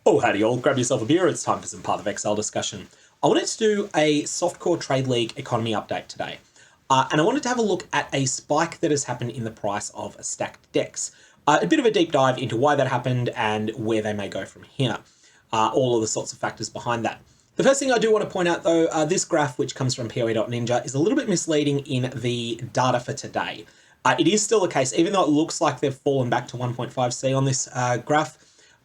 Oh, howdy all, grab yourself a beer, it's time for some Path of Exile discussion. I wanted to do a softcore trade league economy update today. And I wanted to have a look at a spike that has happened in the price of stacked decks. A bit of a deep dive into why that happened and where they may go from here. All of the sorts of factors behind that. The first thing I do want to point out though, this graph, which comes from POE.ninja, is a little bit misleading in the data for today. It is still the case, even though it looks like they've fallen back to 1.5C on this graph.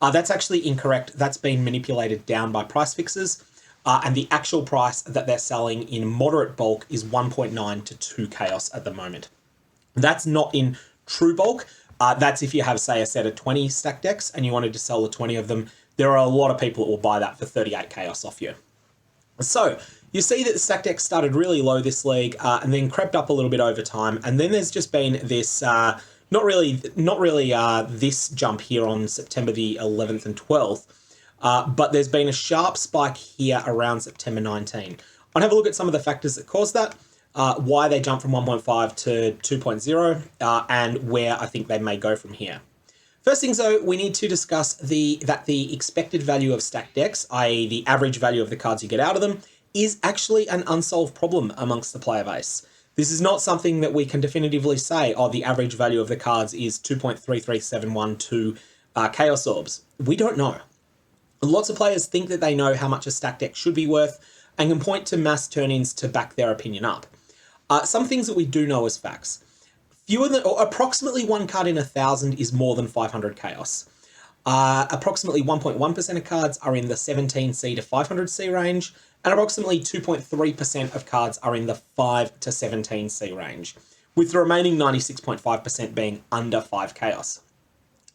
That's actually incorrect. That's been manipulated down by price fixers. And the actual price that they're selling in moderate bulk is 1.9 to 2 chaos at the moment. That's not in true bulk. That's if you have, say, a set of 20 stack decks and you wanted to sell the 20 of them. There are a lot of people that will buy that for 38 chaos off you. So you see that the stack deck started really low this league and then crept up a little bit over time. And then there's just been this... Not really this jump here on September the 11th and 12th, but there's been a sharp spike here around September 19. I'll have a look at some of the factors that caused that, why they jumped from 1.5 to 2.0, and where I think they may go from here. First things though, we need to discuss that the expected value of stacked decks, i.e. the average value of the cards you get out of them, is actually an unsolved problem amongst the player base. This is not something that we can definitively say, oh, the average value of the cards is 2.33712 Chaos Orbs. We don't know. Lots of players think that they know how much a stack deck should be worth and can point to mass turn-ins to back their opinion up. Some things that we do know as facts. Approximately one card in 1,000 is more than 500 Chaos. Approximately 1.1% of cards are in the 17C to 500C range, and approximately 2.3% of cards are in the 5 to 17C range, with the remaining 96.5% being under 5 Chaos.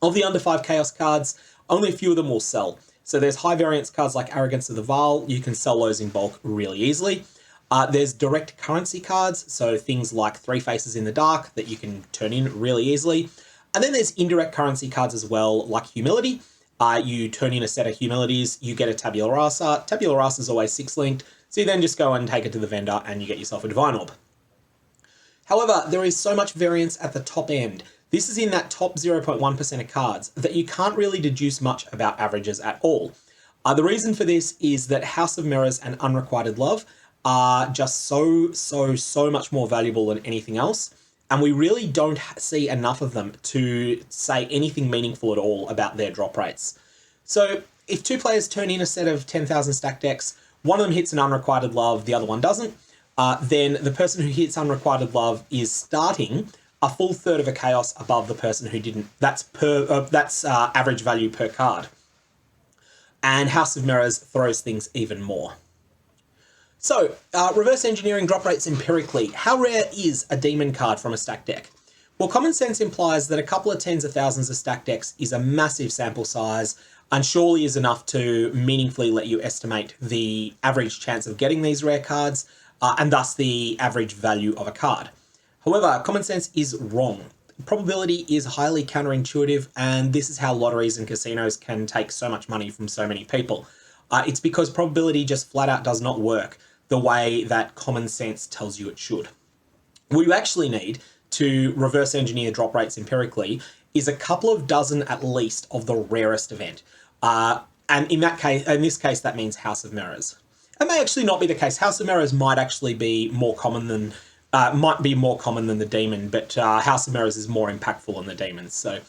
Of the under 5 Chaos cards, only a few of them will sell. So there's high variance cards like Arrogance of the Vaal, you can sell those in bulk really easily. There's direct currency cards, so things like Three Faces in the Dark that you can turn in really easily. And then there's indirect currency cards as well, like Humility. You turn in a set of humilities, you get a tabula rasa. Tabula rasa is always 6-linked, so you then just go and take it to the vendor and you get yourself a Divine Orb. However, there is so much variance at the top end. This is in that top 0.1% of cards that you can't really deduce much about averages at all. The reason for this is that House of Mirrors and Unrequited Love are just so much more valuable than anything else. And we really don't see enough of them to say anything meaningful at all about their drop rates. So if two players turn in a set of 10,000 stack decks, one of them hits an Unrequited Love, the other one doesn't, then the person who hits Unrequited Love is starting a full third of a chaos above the person who didn't. That's average value per card. And House of Mirrors throws things even more. So, reverse engineering drop rates empirically. How rare is a demon card from a stack deck? Well, common sense implies that a couple of tens of thousands of stack decks is a massive sample size and surely is enough to meaningfully let you estimate the average chance of getting these rare cards and thus the average value of a card. However, common sense is wrong. Probability is highly counterintuitive, and this is how lotteries and casinos can take so much money from so many people. It's because probability just flat out does not work the way that common sense tells you it should. What you actually need to reverse engineer drop rates empirically is a couple of dozen at least of the rarest event. And in this case, that means House of Mirrors. It may actually not be the case. House of Mirrors might actually be more common than the demon, but House of Mirrors is more impactful than the demons. So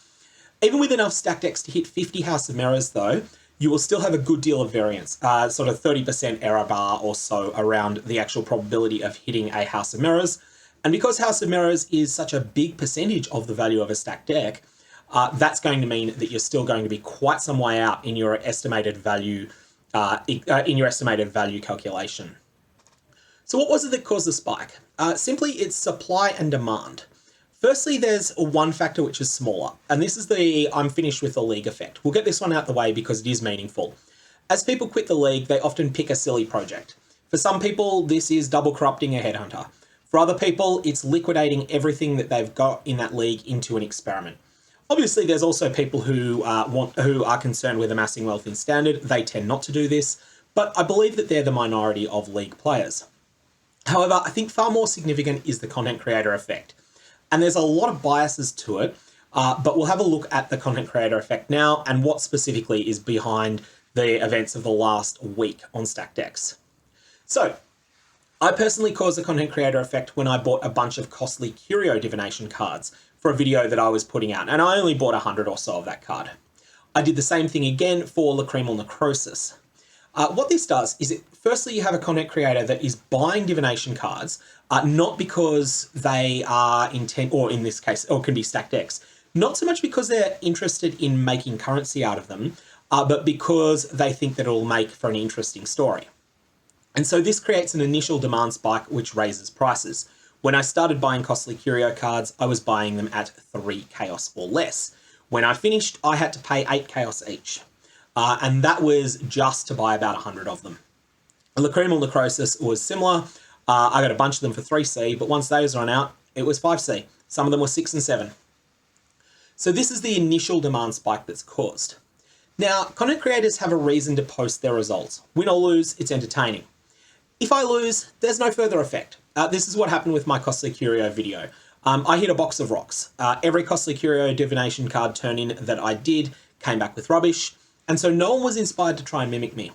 even with enough stack decks to hit 50 House of Mirrors though, you will still have a good deal of variance, sort of 30% error bar or so around the actual probability of hitting a House of Mirrors. And because House of Mirrors is such a big percentage of the value of a stacked deck, that's going to mean that you're still going to be quite some way out in your estimated value, calculation. So what was it that caused the spike? Simply, it's supply and demand. Firstly, there's one factor which is smaller, and this is the I'm finished with the league effect. We'll get this one out the way because it is meaningful. As people quit the league, they often pick a silly project. For some people, this is double corrupting a headhunter. For other people, it's liquidating everything that they've got in that league into an experiment. Obviously, there's also people who are concerned with amassing wealth in Standard. They tend not to do this, but I believe that they're the minority of league players. However, I think far more significant is the content creator effect. And there's a lot of biases to it, but we'll have a look at the content creator effect now and what specifically is behind the events of the last week on stacked decks. So I personally caused the content creator effect when I bought a bunch of costly curio divination cards for a video that I was putting out, and I only bought 100 or so of that card. I did the same thing again for Lacrimal Necrosis. What this does is, firstly, you have a content creator that is buying divination cards, not because they are or in this case, or can be stacked decks, not so much because they're interested in making currency out of them, but because they think that it'll make for an interesting story. And so this creates an initial demand spike, which raises prices. When I started buying costly curio cards, I was buying them at 3 chaos or less. When I finished, I had to pay 8 chaos each. And that was just to buy about 100 of them. Lacrimal Necrosis was similar. I got a bunch of them for 3C, but once those run out, it was 5C. Some of them were 6 and 7. So this is the initial demand spike that's caused. Now, content creators have a reason to post their results. Win or lose, it's entertaining. If I lose, there's no further effect. This is what happened with my Costly Curio video. I hit a box of rocks. Every Costly Curio divination card turn-in that I did came back with rubbish, and so no one was inspired to try and mimic me.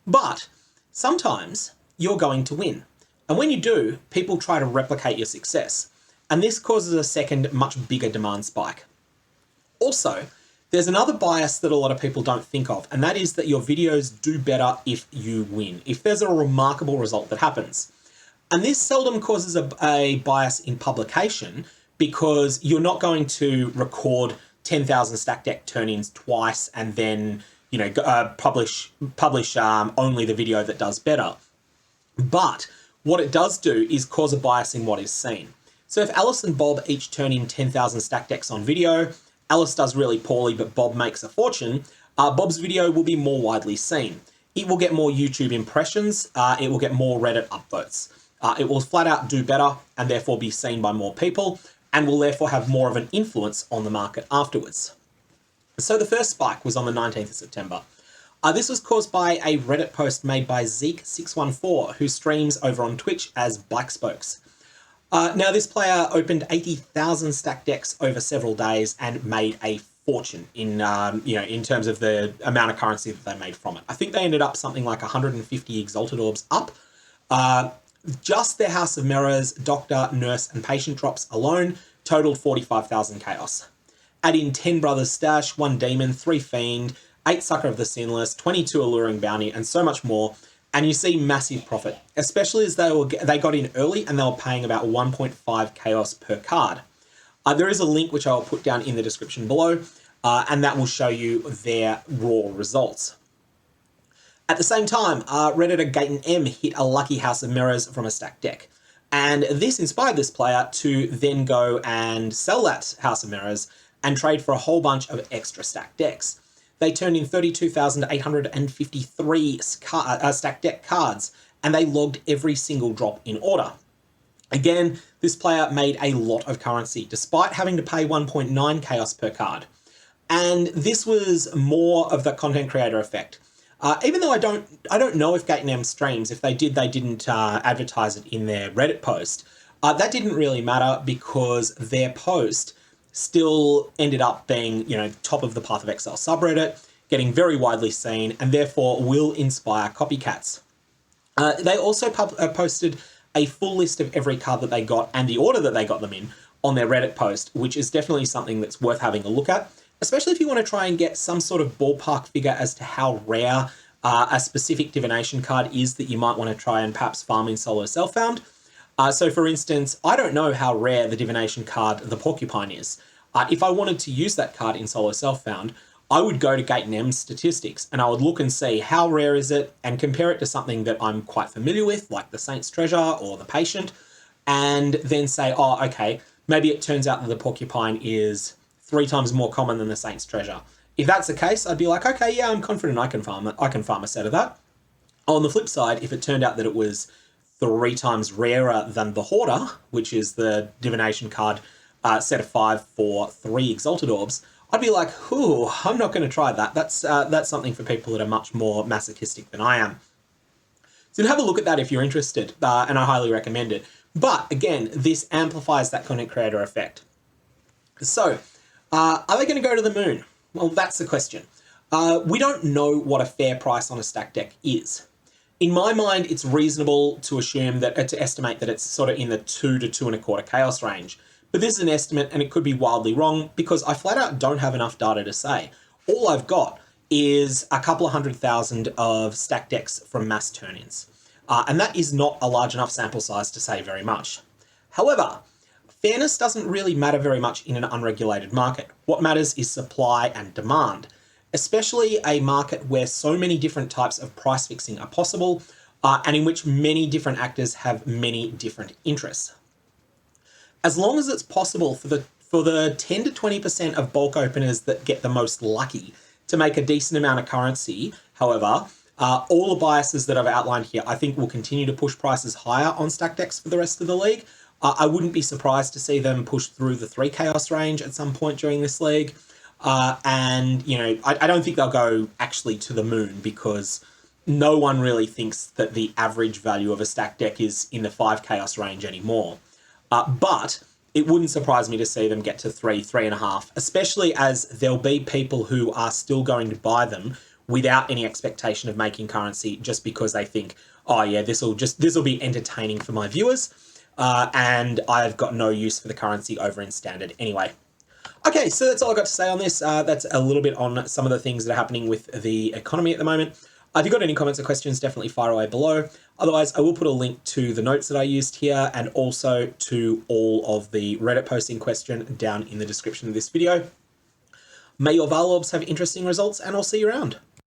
But sometimes you're going to win. And when you do, people try to replicate your success. And this causes a second, much bigger demand spike. Also, there's another bias that a lot of people don't think of, and that is that your videos do better if you win, if there's a remarkable result that happens. And this seldom causes a bias in publication, because you're not going to record 10,000 stack deck turn-ins twice and then, publish only the video that does better. But what it does do is cause a bias in what is seen. So if Alice and Bob each turn in 10,000 stack decks on video, Alice does really poorly, but Bob makes a fortune, Bob's video will be more widely seen. It will get more YouTube impressions, it will get more Reddit upvotes. It will flat out do better and therefore be seen by more people, and will therefore have more of an influence on the market afterwards. So the first spike was on the 19th of September. This was caused by a Reddit post made by Zeke614, who streams over on Twitch as Bike Spokes. Now, this player opened 80,000 stack decks over several days and made a fortune in terms of the amount of currency that they made from it. I think they ended up something like 150 Exalted Orbs up. Just their House of Mirrors, Doctor, Nurse, and Patient drops alone totaled 45,000 chaos. Add in 10 Brothers Stash, 1 Demon, 3 Fiend, 8 Sucker of the Sinless, 22 Alluring Bounty, and so much more. And you see massive profit, especially as they got in early and they were paying about 1.5 chaos per card. There is a link which I will put down in the description below, and that will show you their raw results. At the same time, Redditor Gaten M hit a lucky House of Mirrors from a stacked deck. And this inspired this player to then go and sell that House of Mirrors and trade for a whole bunch of extra stacked decks. They turned in 32,853 stacked deck cards, and they logged every single drop in order. Again, this player made a lot of currency, despite having to pay 1.9 chaos per card. And this was more of the content creator effect. Even though I don't know if Gaten M streams, if they did, they didn't advertise it in their Reddit post. That didn't really matter, because their post still ended up being, top of the Path of Exile subreddit, getting very widely seen, and therefore will inspire copycats. They also posted a full list of every card that they got and the order that they got them in on their Reddit post, which is definitely something that's worth having a look at, especially if you want to try and get some sort of ballpark figure as to how rare a specific divination card is that you might want to try and perhaps farm in solo self-found. So for instance, I don't know how rare the divination card, the Porcupine, is. If I wanted to use that card in solo self-found, I would go to Gaten M's statistics and I would look and see how rare is it and compare it to something that I'm quite familiar with, like the Saint's Treasure or the Patient, and then say, oh, okay, maybe it turns out that the Porcupine is 3 times more common than the Saint's Treasure. If that's the case, I'd be like, okay, yeah, I'm confident I can farm it. I can farm a set of that. On the flip side, if it turned out that it was 3 times rarer than the Hoarder, which is the divination card set of 5 for 3 Exalted Orbs, I'd be like, ooh, I'm not going to try that. That's something for people that are much more masochistic than I am. So have a look at that if you're interested, and I highly recommend it. But again, this amplifies that content creator effect. So, are they going to go to the moon? Well, that's the question. We don't know what a fair price on a stacked deck is. In my mind, it's reasonable to assume that, to estimate that it's sort of in the 2 to 2.25 chaos range. But this is an estimate and it could be wildly wrong because I flat out don't have enough data to say. All I've got is a couple of 100,000 of stacked decks from mass turn-ins. And that is not a large enough sample size to say very much. However, fairness doesn't really matter very much in an unregulated market. What matters is supply and demand, especially a market where so many different types of price fixing are possible, and in which many different actors have many different interests. As long as it's possible for the 10 to 20% of bulk openers that get the most lucky to make a decent amount of currency, however, all the biases that I've outlined here, I think will continue to push prices higher on stacked decks for the rest of the league. I wouldn't be surprised to see them push through the 3 chaos range at some point during this league. And, you know, I don't think they'll go actually to the moon because no one really thinks that the average value of a stacked deck is in the 5 chaos range anymore. But it wouldn't surprise me to see them get to 3, 3.5, especially as there'll be people who are still going to buy them without any expectation of making currency just because they think, oh yeah, this will be entertaining for my viewers. And I've got no use for the currency over in standard anyway. Okay, so that's all I've got to say on this. That's a little bit on some of the things that are happening with the economy at the moment. If you've got any comments or questions, definitely fire away below. Otherwise, I will put a link to the notes that I used here and also to all of the Reddit posts in question down in the description of this video. May your Val Orbs have interesting results, and I'll see you around.